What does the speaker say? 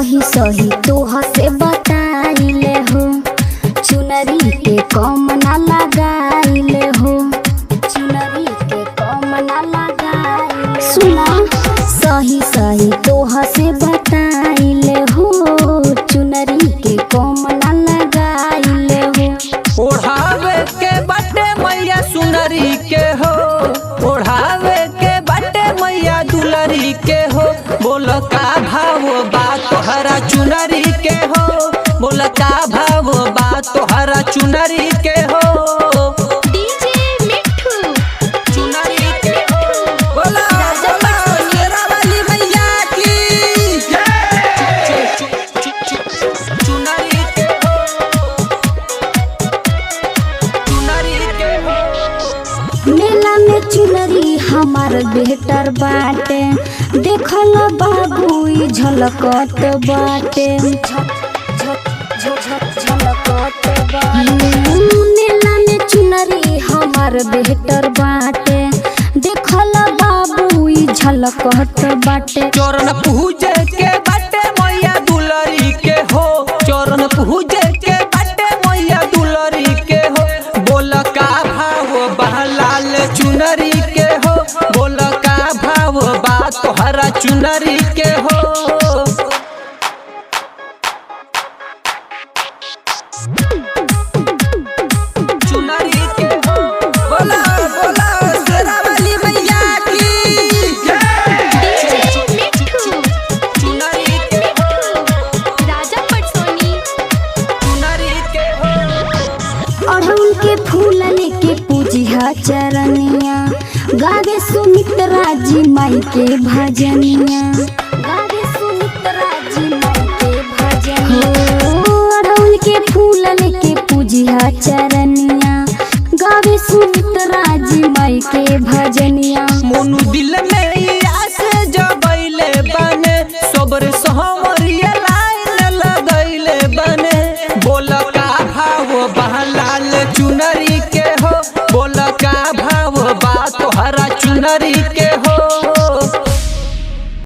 सही सही तोह से बताइले हो, चुनरी के कम ना लगाइले हो, चुनरी के कम ना लगाइले। सुना सही सही तोह से बताइले हो, चुनरी के कम ना लगाइले हो। ओढ़ावे के बाटे मैया सुनरी के हो, ओढ़ावे के बाटे मैया दुलरी के हो। बोल का भाव बा तोहरा चुनरी के हो, बोल का भाव बा तोहरा चुनरी के हो। डीजे मिठू चुनरी के हो, बोला बोला शेरा वाली मैया की चुनरी के हो, चुनरी के हो। मेला में चुनरी हमार बेहतर बाटे, देखल बाबू ई झलकत बाटे, मेला में चुनरी हमार बेहतर बाटे, देखल बाबू ई झलकत बाटे। चरण पूजे के बाटे मैया दुलरी के हो, चरण पूजे के बाटे मैया दुलरी के हो। बोल का भाव बा लाल चुनरी के हो, बोल का भाव बा तोहरा चुनरी के हो। चुनरी के हो, बोला बोला शेरा वाली मैया की डीजे मिठू चुनरी के हो, राजा पटसोनी चुनरी के हो। अड़हुल के फूल लेके पूजिहा चरनिया, गावे सुमित्रा जी माई के भजनिया,